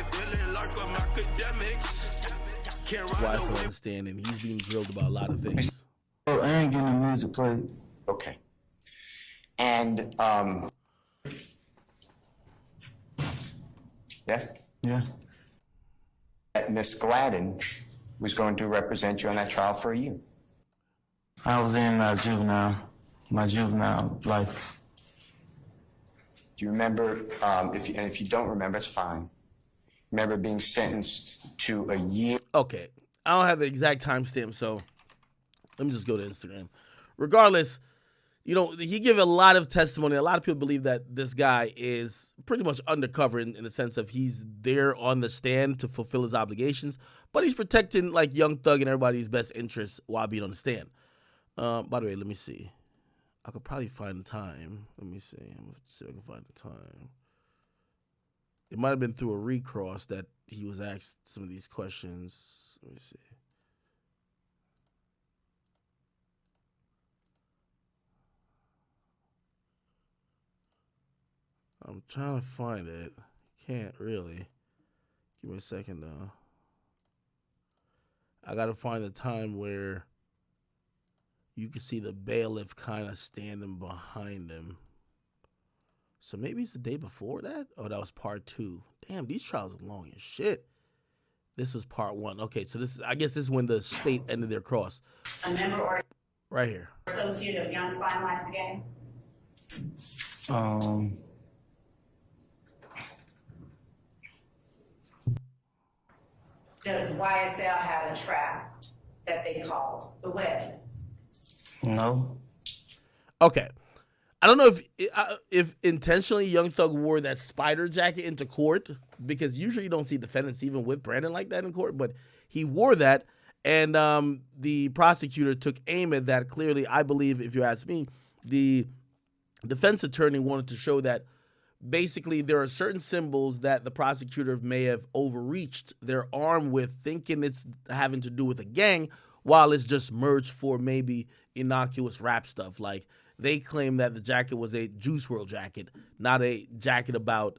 feeling like I'm Akademiks. YSL on the stand, and he's being drilled about a lot of things. Oh, and getting the music played. Okay. And, yes? Yeah. Miss Gladden was going to represent you on that trial for a year. I was in my juvenile life. Do you remember, if you don't remember, it's fine. Remember being sentenced to a year? Okay, I don't have the exact timestamp, so let me just go to Instagram. Regardless, you know, he gave a lot of testimony. A lot of people believe that this guy is pretty much undercover in the sense of he's there on the stand to fulfill his obligations, but he's protecting like Young Thug and everybody's best interests while being on the stand. By the way, let me see. I could probably find the time. Let me see. I'm going to see if I can find the time. It might have been through a recross that he was asked some of these questions. Let me see. I'm trying to find it. Can't really. Give me a second, though. I got to find the time where you can see the bailiff kind of standing behind him. So maybe it's the day before that? Oh, that was part 2. Damn, these trials are long as shit. This was part 1. Okay, so this, I guess this is when the state ended their cross. A member or right here. associate of Young Slime Life Gang? Does YSL have a trap that they called the web? No. Okay. I don't know if intentionally Young Thug wore that spider jacket into court, because usually you don't see defendants even with Brandon like that in court, but he wore that, and the prosecutor took aim at that. Clearly, I believe, if you ask me, the defense attorney wanted to show that basically there are certain symbols that the prosecutor may have overreached their arm with, thinking it's having to do with a gang, while it's just merged for maybe innocuous rap stuff. Like, they claim that the jacket was a Juice WRLD jacket, not a jacket about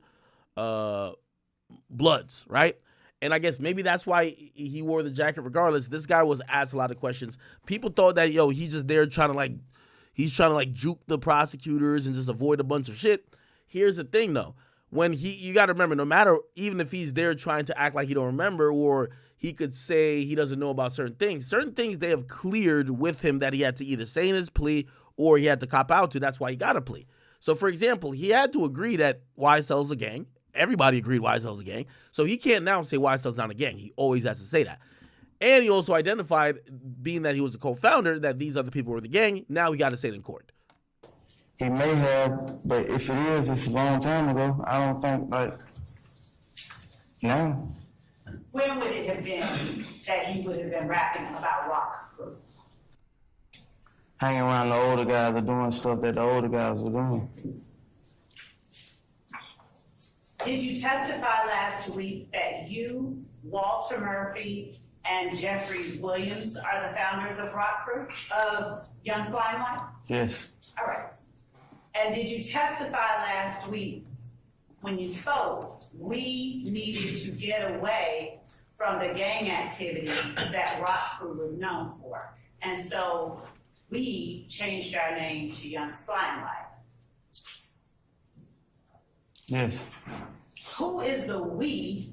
Bloods, right? And I guess maybe that's why he wore the jacket regardless. This guy was asked a lot of questions. People thought that, yo, he's just there trying to juke the prosecutors and just avoid a bunch of shit. Here's the thing, though. You got to remember, no matter, even if he's there trying to act like he don't remember, or he could say he doesn't know about certain things they have cleared with him that he had to either say in his plea or he had to cop out to. That's why he got a plea. So, for example, he had to agree that YSL's a gang. Everybody agreed YSL's a gang. So he can't now say YSL's not a gang. He always has to say that. And he also identified, being that he was a co-founder, that these other people were the gang. Now he got to say it in court. He may have, but if it is, it's a long time ago. I don't think, no. When would it have been that he would have been rapping about Rock Crew? Hanging around the older guys or doing stuff that the older guys were doing. Did you testify last week that you, Walter Murphy, and Jeffrey Williams are the founders of Rock Crew, of Young Slime Life? Yes. All right. And did you testify last week when you spoke, we needed to get away from the gang activity that Rock Crew was known for? And so we changed our name to Young Slime Life. Yes. Who is the we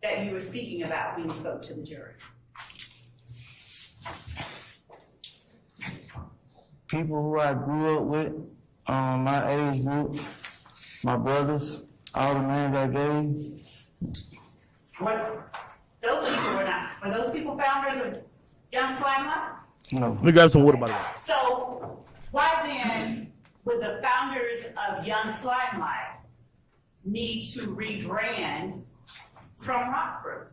that you were speaking about when you spoke to the jury? People who I grew up with, my age group, my brothers, all the names I gave. Those people were those people founders of Young Slime Life? No. Let me grab some water, by the way. So why then would the founders of Young Slime Life need to rebrand from Rock Crew?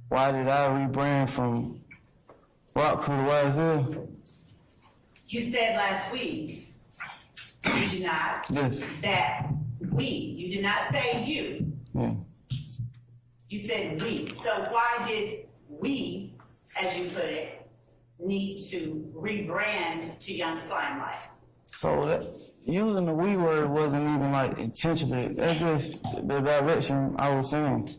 Why did I rebrand from Rock Crew to YSL? You said last week, you did not, Yes. that you did not say you. Yeah. You said we. So why did we, as you put it, need to rebrand to Young Slime Life? So that, using the we word wasn't even like intentionally. That's just the direction I was saying.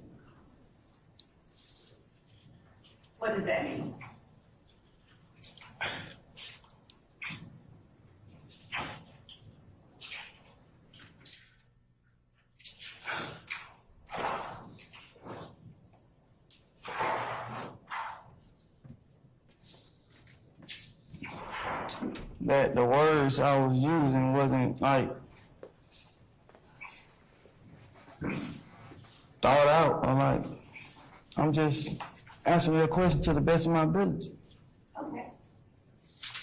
What does that mean? That the words I was using wasn't like thought out, or like, I'm just answering your question to the best of my ability. Okay.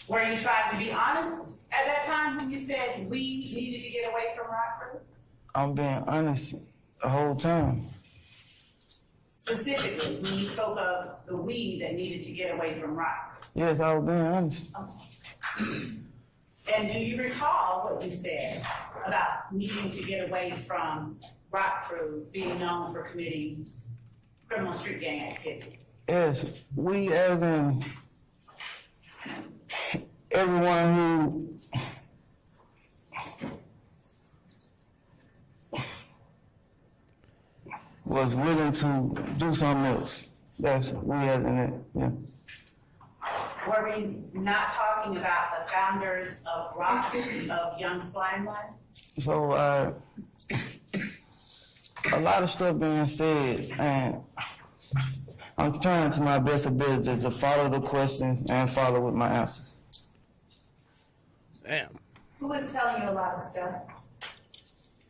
Were you trying to be honest at that time when you said we needed to get away from rock crew? I'm being honest the whole time. Specifically, when you spoke of the we that needed to get away from rock. Yes, I was being honest. Okay. And do you recall what you said about needing to get away from rock crew being known for committing criminal street gang activity? Yes, we as in everyone who was willing to do something else. That's we as in it, yeah. Were we not talking about the founders of of Young Slime Life? So a lot of stuff being said, and I'm trying to my best ability to follow the questions and follow with my answers. Damn. Who was telling you a lot of stuff?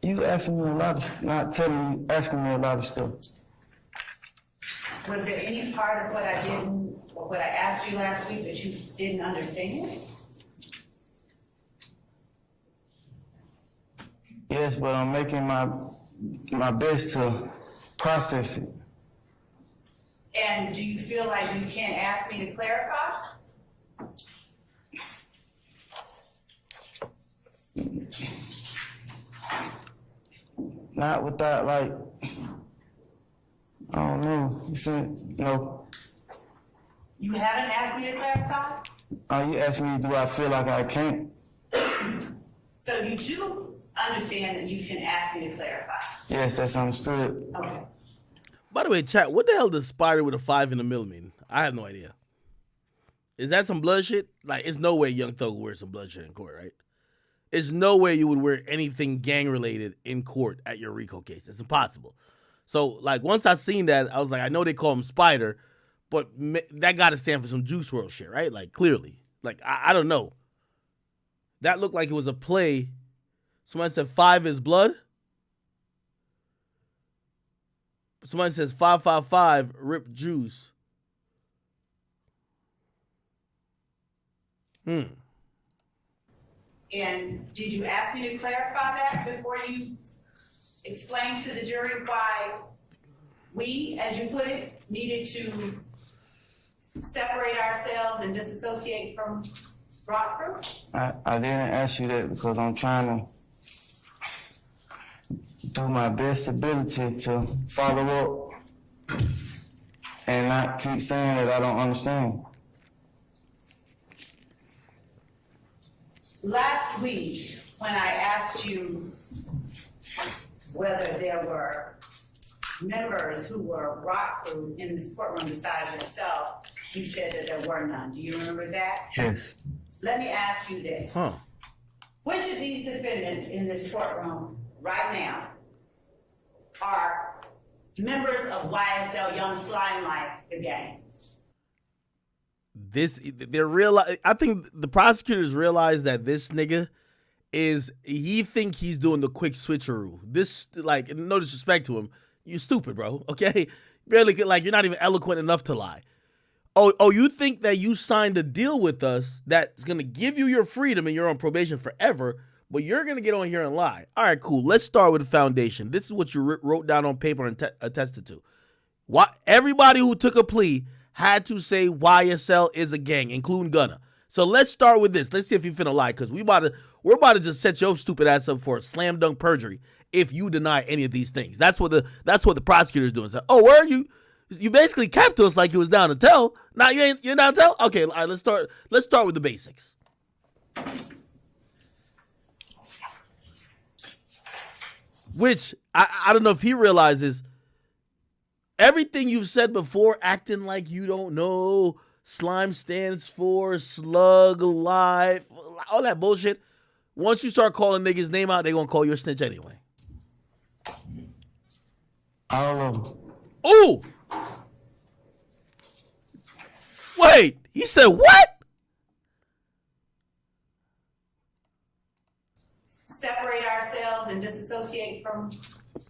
You asking me a lot of, not telling me, asking me a lot of stuff. Was there any part of what I didn't, or what I asked you last week that you didn't understand? Yes, but I'm making my best to process it. And do you feel like you can't ask me to clarify? Not without, like, I don't know. You said, no. You haven't asked me to clarify? You asked me, do I feel like I can't? So you do understand that you can ask me to clarify? Yes, that's understood. Okay. By the way, chat, what the hell does spider with a 5 in the middle mean? I have no idea. Is that some blood shit? Like, it's no way Young Thug would wear some blood shit in court, right? There's no way you would wear anything gang-related in court at your RICO case. It's impossible. So, like, once I seen that, I was like, I know they call him Spider, but that got to stand for some Juice WRLD shit, right? Like, clearly. Like, I don't know. That looked like it was a play. Somebody said 5 is blood. Somebody says 555, rip Juice. And did you ask me to clarify that before you explained to the jury why we, as you put it, needed to separate ourselves and disassociate from rock crew? I didn't ask you that because I'm trying to do my best ability to follow up and not keep saying that I don't understand. Last week, when I asked you whether there were members who were rock crew in this courtroom besides yourself, you said that there were none. Do you remember that? Yes. Let me ask you this. Huh. Which of these defendants in this courtroom right now are members of YSL Young Slime Life, the gang? I think the prosecutors realize that this nigga he think he's doing the quick switcheroo. This, like, no disrespect to him, you stupid, bro, okay? Barely, like, you're not even eloquent enough to lie. Oh, you think that you signed a deal with us that's gonna give you your freedom and you're on probation forever, but you're gonna get on here and lie. All right, cool. Let's start with the foundation. This is what you wrote down on paper and attested to. Everybody who took a plea had to say YSL is a gang, including Gunna. So let's start with this. Let's see if you finna lie, because we're about to just set your stupid ass up for a slam dunk perjury if you deny any of these things. That's what the prosecutor's doing. So, oh, where are you? You basically capped to us like you was down to tell. Now you're down to tell? Okay, all right, let's start with the basics. Which I don't know if he realizes everything you've said before, acting like you don't know, slime stands for slug life, all that bullshit. Once you start calling niggas' name out, they gonna call you a snitch anyway. All of them. Ooh! Wait, he said what? Separate ourselves and disassociate from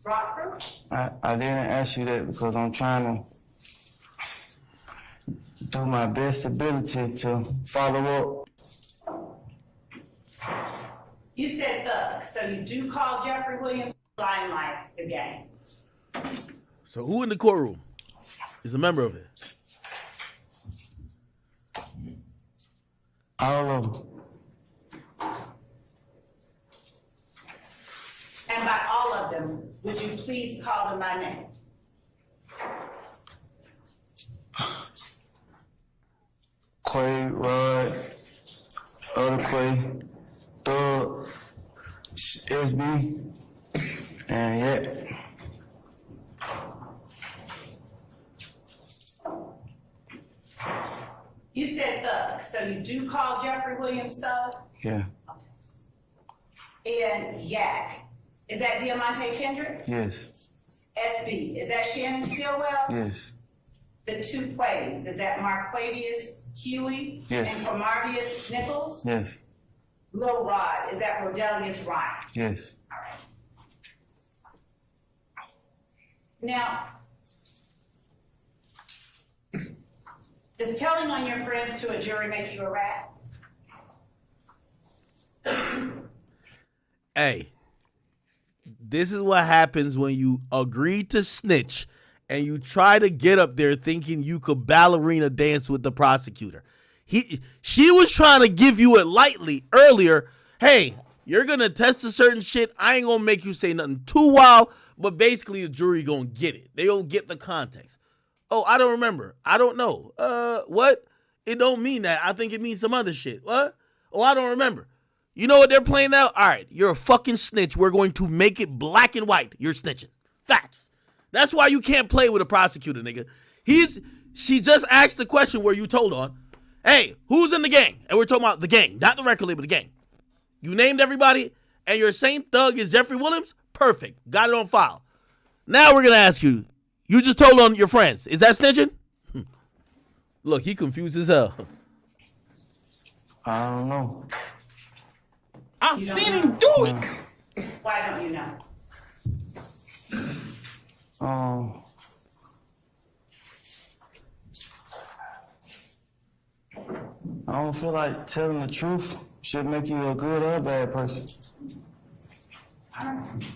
Rock Crew? I didn't ask you that because I'm trying to do my best ability to follow up. You said thug, so you do call Jeffrey Williams Limelight the gang. So who in the courtroom is a member of it? All of them. And by all of them, would you please call them by name? Quay, Rod, other Quay, Thug, SB, and yeah. You said thug, so you do call Jeffrey Williams thug? Yeah. And Yak, is that Diamante Kendrick? Yes. SB, is that Shannon Stillwell? Yes. The two Quays, is that Marquavius Huey? Yes. And Camardius Nichols? Yes. Lil Rod, is that Rodelius Ryan? Yes. All right. Now, does telling on your friends to a jury make you a rat? Hey, this is what happens when you agree to snitch and you try to get up there thinking you could ballerina dance with the prosecutor. She was trying to give you it lightly earlier. Hey, you're going to test a certain shit. I ain't going to make you say nothing too wild, but basically the jury going to get it. They don't get the context. Oh, I don't remember. I don't know. What? It don't mean that. I think it means some other shit. What? Oh, I don't remember. You know what they're playing now? All right, you're a fucking snitch. We're going to make it black and white. You're snitching. Facts. That's why you can't play with a prosecutor, nigga. She just asked the question where you told on, hey, who's in the gang? And we're talking about the gang, not the record label, the gang. You named everybody, and you're saying thug is Jeffrey Williams? Perfect. Got it on file. Now we're going to ask you, you just told on your friends. Is that snitching? Look, he confused as hell. I don't know. I've seen him do it. Why don't you know? I don't feel like telling the truth should make you a good or bad person. I don't know.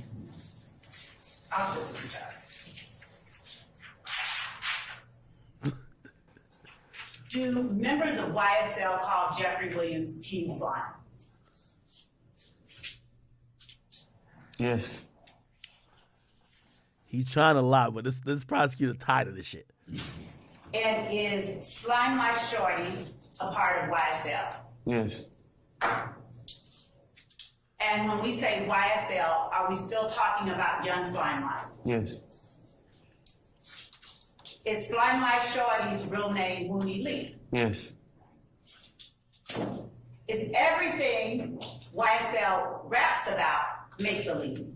I'll just start. Do members of YSL call Jeffrey Williams King Slime? Yes. He's trying to lie, but this prosecutor tired of this shit. And is Slime Life Shorty a part of YSL? Yes. And when we say YSL, are we still talking about Young Slime Life? Yes. Is Slime Life Shorty's real name Woody Lee? Yes. Is everything YSL raps about make-believe?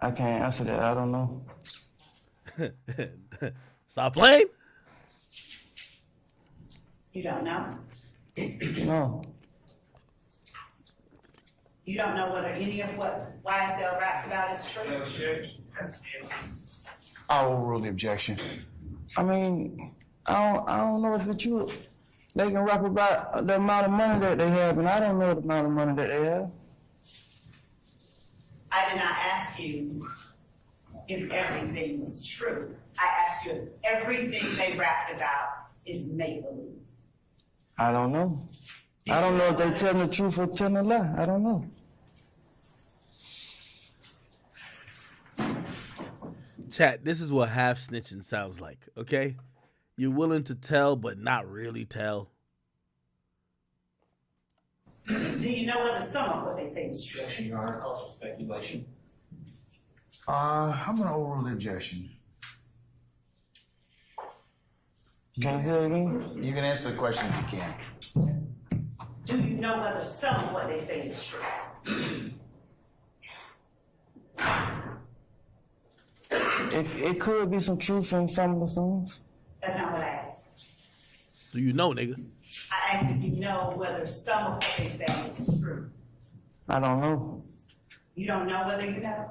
I can't answer that. I don't know. Stop playing. You don't know? No. You don't know whether any of what YSL raps about is true? I will rule the objection. I mean, I don't know if it's true. They can rap about the amount of money that they have, and I don't know the amount of money that they have. I did not ask you if everything was true. I asked you if everything they rapped about is make-believe. I don't know. I don't know if they telling the truth or telling a lie. I don't know. Chat, this is what half snitching sounds like, okay? You're willing to tell, but not really tell. Do you know whether some of what they say is true? Your Honor, calls for speculation. I'm gonna overrule the objection. Can you say it again? You can answer the question if you can. Do you know whether some of what they say is true? It could be some truth in some of the songs. That's not what I asked. Do you know, nigga? I asked if you know whether some of what they say is true. I don't know. You don't know whether you know?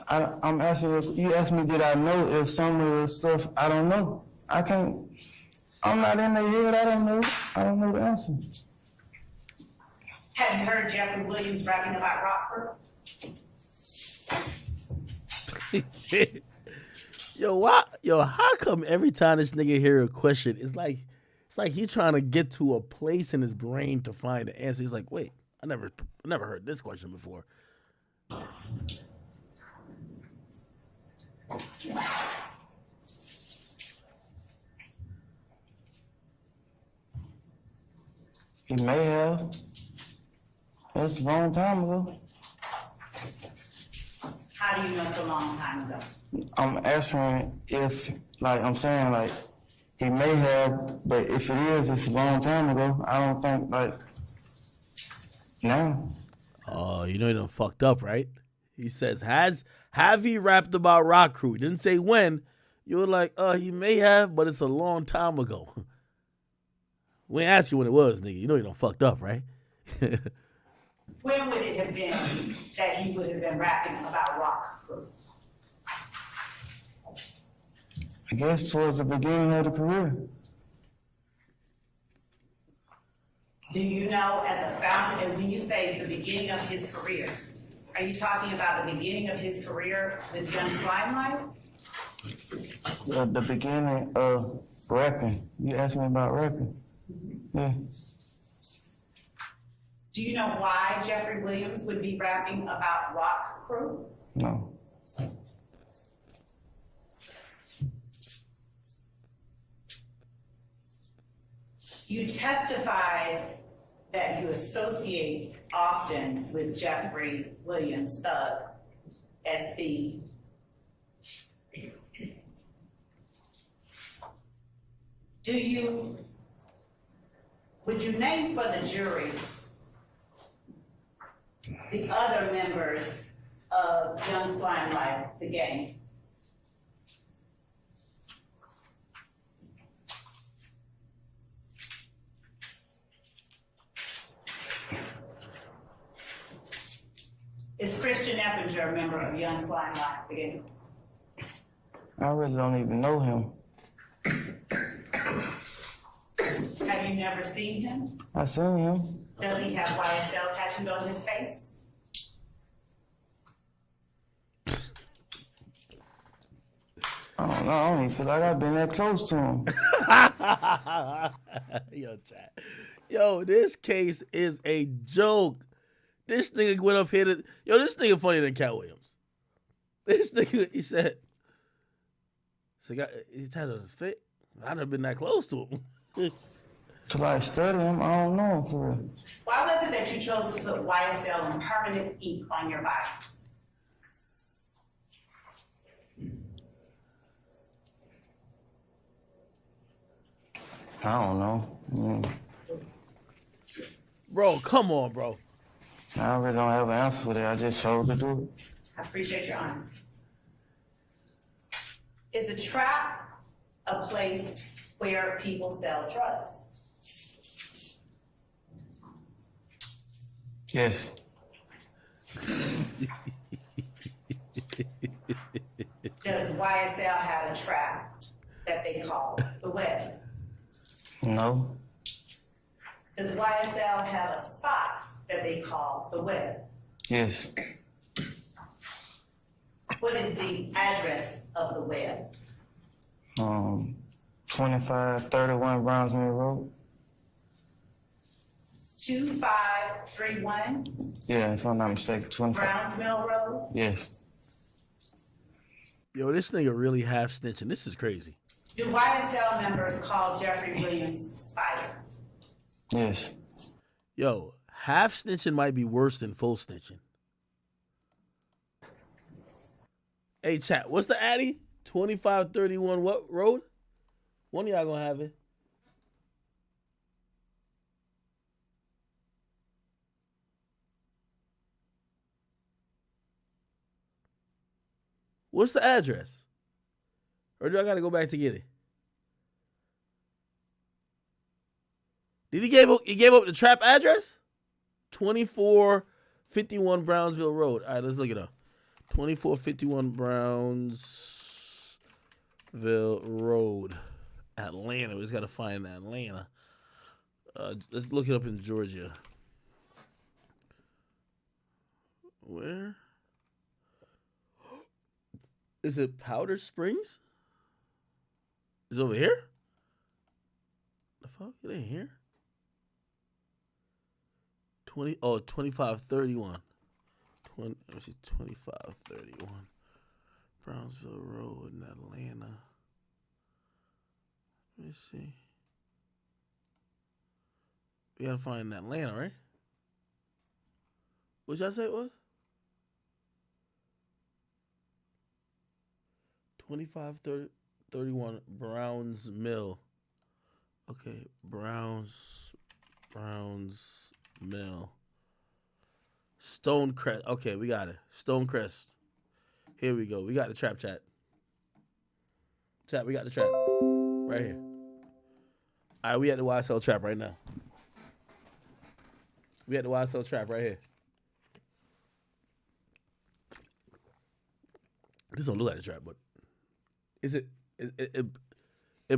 I'm asking you asked me did I know if some of the stuff I don't know. I can't. I'm not in their head. I don't know. I don't know the answer. Have you heard Jeffrey Williams rapping about Rockford? How come every time this nigga hear a question, it's like he's trying to get to a place in his brain to find the answer. He's like, wait, I never heard this question before. He may have. That's a long time ago. How do you know it's a long time ago? I'm asking if, like, I'm saying, like, he may have, but if it is, it's a long time ago. I don't think, like, now. Oh, you know he done fucked up, right? He says, have he rapped about Rock Crew? He didn't say when. You were like, he may have, but it's a long time ago. We ain't ask you when it was, nigga. You know he done fucked up, right? When would it have been that he would have been rapping about Rock Crew? I guess towards the beginning of the career. Do you know as a founder, and when you say the beginning of his career, are you talking about the beginning of his career with Young Slimelight? The beginning of rapping. You asked me about rapping. Yeah. Do you know why Jeffrey Williams would be rapping about Rock Crew? No. You testified that you associate often with Jeffrey Williams, Thug, SB. Would you name for the jury the other members of Young Slimelight, the gang? Is Christian Eppinger a member of Young Slimelight, the gang? I really don't even know him. Have you never seen him? I seen him. Does he have YSL tattooed on his face? I don't know. I don't even feel like I've been that close to him. Yo, chat. Yo, this case is a joke. This nigga went up here to... Yo, this nigga funnier than Cat Williams. This nigga, he said... So he's tattooed on his face? I've never been that close to him. To like study him, I don't know him for real. Why was it that you chose to put YSL and permanent ink on your body? I don't know. Bro, come on, bro. I really don't have an answer for that. I just chose to do it. I appreciate your honesty. Is a trap a place where people sell drugs? Yes. Does YSL have a trap that they call the web? No. Does YSL have a spot that they call the web? Yes. What is the address of the web? 2531 Brownsville Road. 2531 Yeah, if I'm not mistaken, 25. Brownsville Road? Yes. Yo, this nigga really half snitching. This is crazy. Do YSL members call Jeffrey Williams Spider? Yes. Yo, half snitching might be worse than full snitching. Hey, chat, what's the Addy? 2531 what road? One of y'all gonna have it. What's the address? Or do I gotta go back to get it? Did he gave up the trap address? 2451 Brownsville Road. All right, let's look it up. 2451 Brownsville Road, Atlanta. We just gotta find Atlanta. Let's look it up in Georgia. Where? Is it Powder Springs? Is it over here? The fuck? It ain't here. 2531. Let me see, 2531. Brownsville Road in Atlanta. Let me see. We gotta find Atlanta, right? What y'all say it was? 2531 Browns Mill. Okay, Browns Mill. Stonecrest. Okay, we got it. Stonecrest. Here we go. We got the trap chat. Chat, we got the trap. Right here. All right, we at the YSL trap right now. We at the YSL trap right here. This don't look like a trap, but is it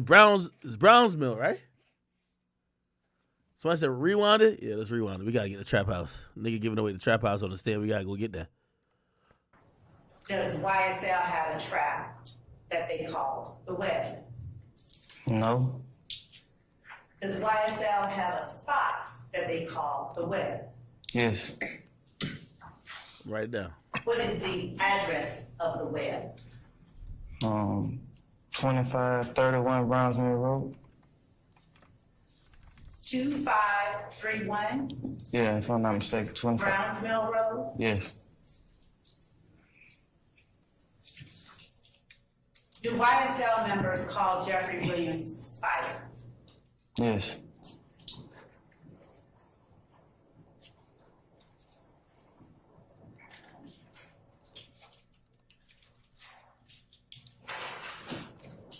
Browns Mill, right? Somebody said rewind it? Yeah, let's rewind it. We gotta get the trap house. Nigga giving away the trap house on the stand. We gotta go get that. Does YSL have a trap that they called the web? No. Does YSL have a spot that they call the web? Yes. Write it down. What is the address of the web? 2531 Brownsville Road. 2531 Yeah, if I'm not mistaken. 25. Brownsville Road? Yes. Do YSL members call Jeffrey Williams Spider? Yes.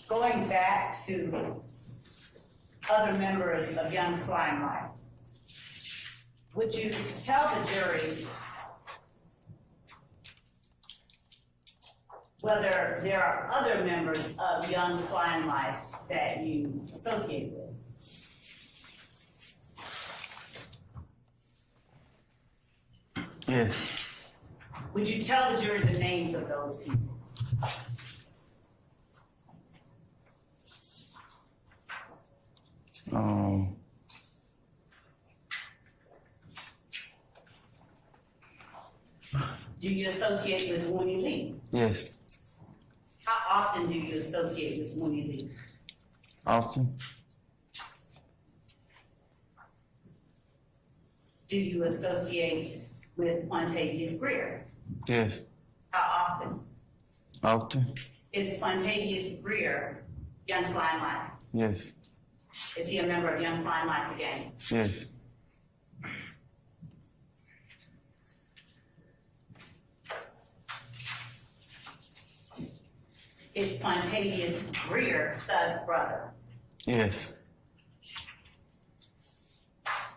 Going back to other members of Young Slime Life, would you tell the jury whether there are other members of Young Slime Life that you associate with? Yes. Would you tell the jury the names of those people? Do you associate with Winnie Lee? Yes. How often do you associate with Winnie Lee? Often. Do you associate with Quantavious Greer? Yes. How often? Often. Is Quantavious Greer Young Slime Life? Yes. Is he a member of Young Slime Life again? Yes. Is Quantavious Greer Thug's brother? Yes.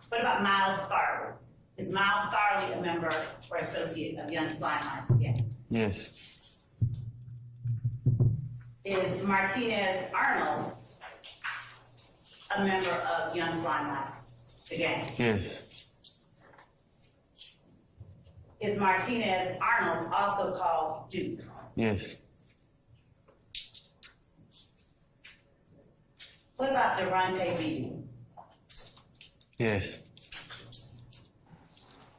What about Miles Farley? Is Miles Farley a member or associate of Young Slime Life again? Yes. Is Martinez Arnold a member of Young Slime Life again? Yes. Is Martinez Arnold also called Duke? Yes. What about Durante Beebe? Yes.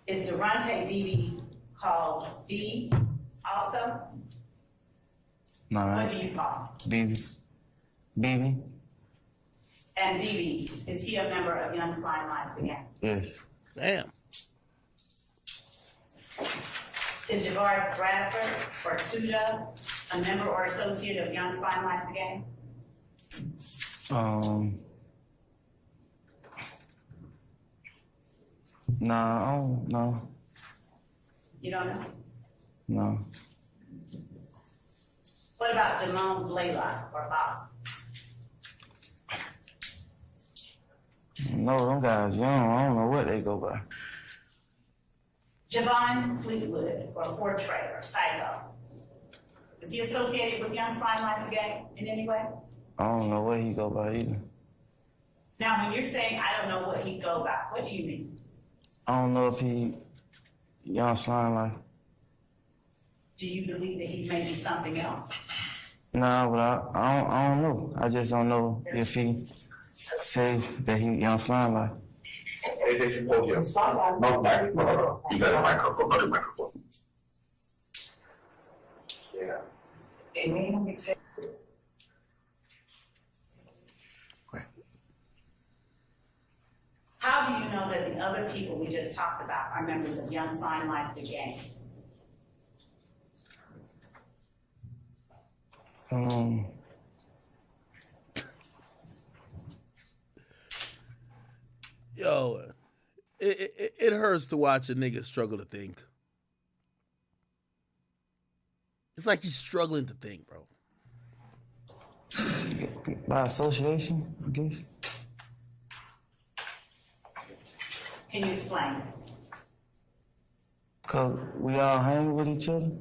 Is Durante Beebe called B also? Nah, What do you call BB. BB? And BB, is he a member of Young Slime Life again? Yes. Damn. Is Javaris Bradford or Tuda a member or associate of Young Slime Life again? Nah, I don't know. You don't know? No. What about Damone Blaylock or Bob? No, them guys young. I don't know what they go by. Javon Fleetwood or Fortray or Psycho? Is he associated with Young Slime Life again in any way? I don't know what he go by either. Now, when you're saying I don't know what he go by, what do you mean? I don't know if he Young Slime Life. Do you believe that he may be something else? Nah, but I don't know. I just don't know if he say that he Young Slime Life. Hey, did you hold your no microphone? You got a microphone, other microphone. Yeah. How do you know that the other people we just talked about are members of Young Slime Life, the gang? Yo, it hurts to watch a nigga struggle to think. It's like he's struggling to think, bro. By association, I guess. Can you explain? Cause we all hang with each other.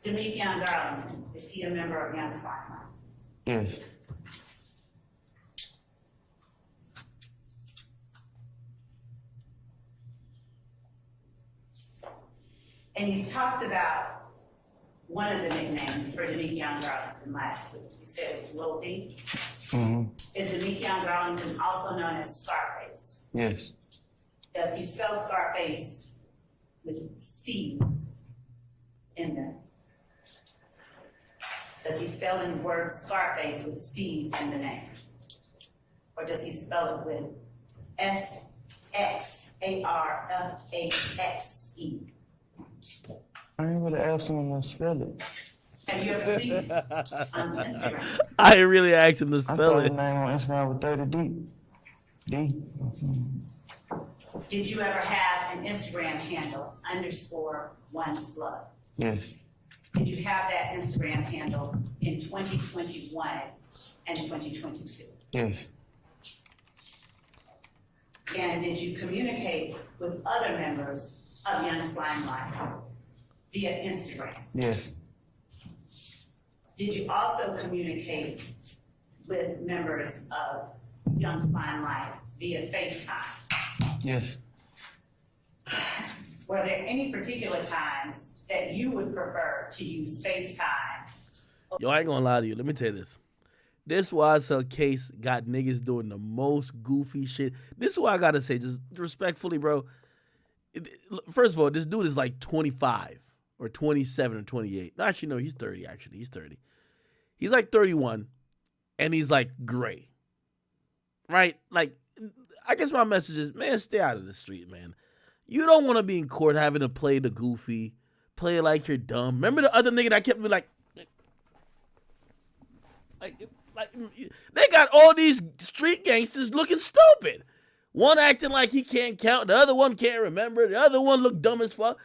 Demekion Darlington, is he a member of Young Slime Life? Yes. And you talked about one of the nicknames for Demekion Darlington last week. You said it was Lil D. Mm-hmm. Is Demekion Darlington also known as Scarface? Yes. Does he spell Scarface with C's in them? Does he spell the word Scarface with C's in the name? Or does he spell it with S-X-A-R-F-A-X-E? I ain't really asked him to spell it. Have you ever seen it on Instagram? I really asked him to I spell thought it. his name on Instagram was 30D. D. Did you ever have an Instagram handle _1slug? Yes. Did you have that Instagram handle in 2021 and 2022? Yes. And did you communicate with other members of Young Slime Life via Instagram? Yes. Did you also communicate with members of Young Slime Life via FaceTime? Yes. Were there any particular times that you would prefer to use FaceTime? Yo, I ain't gonna lie to you. Let me tell you this. This YSL case got niggas doing the most goofy shit. This is what I gotta say, just respectfully, bro. First of all, this dude is like 25 or 27 or 28. No, actually, no, he's 30, actually. He's 30. He's like 31, and he's like gray. Right? Like, I guess my message is, man, stay out of the street, man. You don't want to be in court having to play the goofy, play it like you're dumb. Remember the other nigga that kept me like they got all these street gangsters looking stupid. One acting like he can't count, the other one can't remember, the other one look dumb as fuck.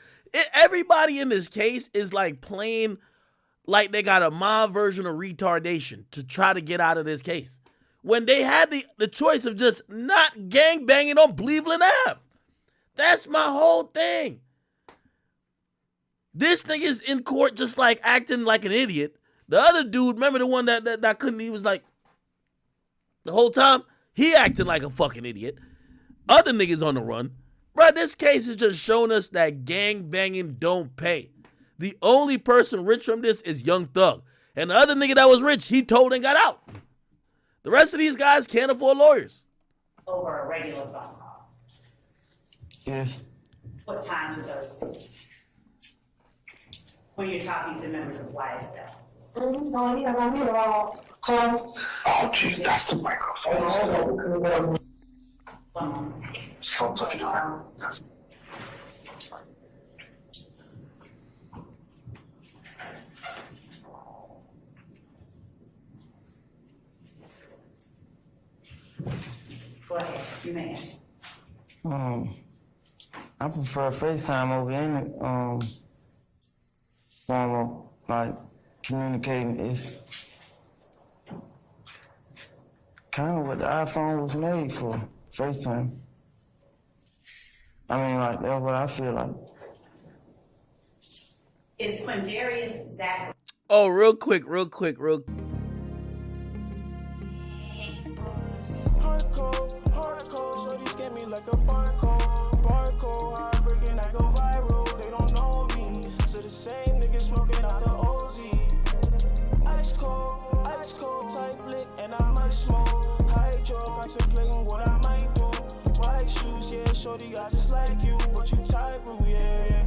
Everybody in this case is like playing like they got a mild version of retardation to try to get out of this case. When they had the choice of just not gang banging on Cleveland Ave. That's my whole thing. This thing is in court just like acting like an idiot. The other dude, remember the one that couldn't, he was like, the whole time, he acting like a fucking idiot. Other niggas on the run. Bro, this case is just showing us that gang banging don't pay. The only person rich from this is Young Thug. And the other nigga that was rich, he told and got out. The rest of these guys can't afford lawyers. Over a regular phone call? Yes. What time would those be? when you're talking to members of YSL? Oh, jeez, that's the microphone. So touch it hard. Go ahead, you may answer. I prefer FaceTime over any form of like communicating. It's kind of what the iPhone was made for, FaceTime. I mean, like, that's what I feel like. Is Quindarius Zachary? Oh, real quick. Hardcore, shorty scan me like a barcode, heartbreaking, I go viral, they don't know me, so the same niggas smoking out the OZ, ice cold type lit, and I might smoke, hydro, contemplating what I might do, white shoes, yeah, shorty got just like you, but you type of, yeah.